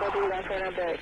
reporting back on a bed.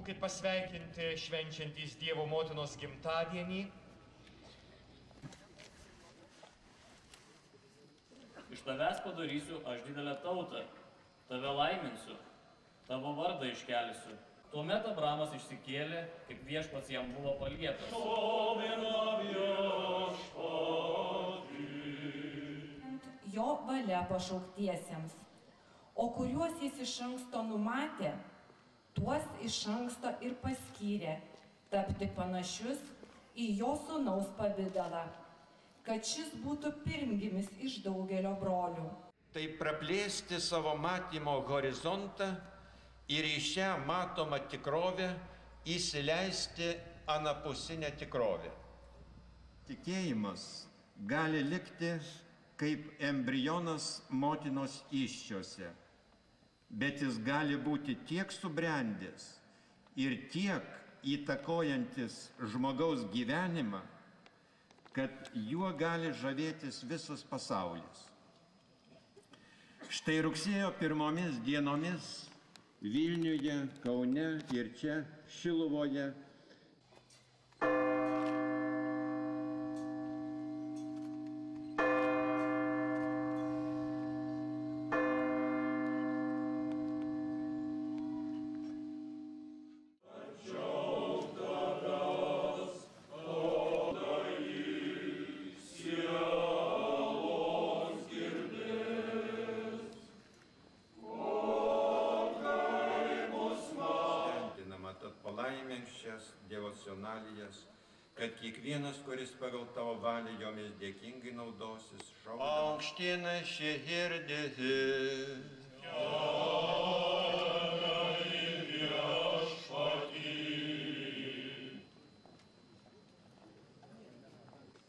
Būkit pasveikinti švenčiantys Dievo motinos gimtadienį. Iš tavęs padarysiu aš didelę tautą, tave laiminsiu, tavo vardą iškelsiu. Tuomet Abramas išsikėlė, kaip Viešpats jam buvo paliepęs. Jo valia pašauktiesiems, o kuriuos jis iš anksto numatė, tuos iš anksto ir paskyrė tapti panašius į jo sūnaus pavidalą, kad šis būtų pirmgimis iš daugelio brolių. Tai praplėsti savo matymo horizontą ir į šią matomą tikrovę įsileisti anapusinę tikrovę. Tikėjimas gali likti kaip embrionas motinos įsčiose, bet jis gali būti tiek subrendęs ir tiek įtakojantis žmogaus gyvenimą, kad juo gali žavėtis visas pasaulis. Štai rugsėjo pirmomis dienomis Vilniuje, Kaune ir čia Šiluvoje palaiminčias devocionalijas, kad kiekvienas, kuris pagal tavo valią jomis dėkingai naudosis, aukština širdį.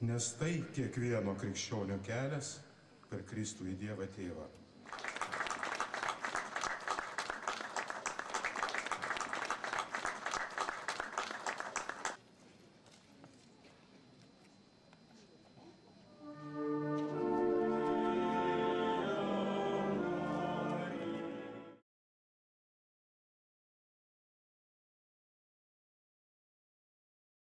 Nes tai kiekvieno krikščionio kelias per Kristų į Dievą Tėvą.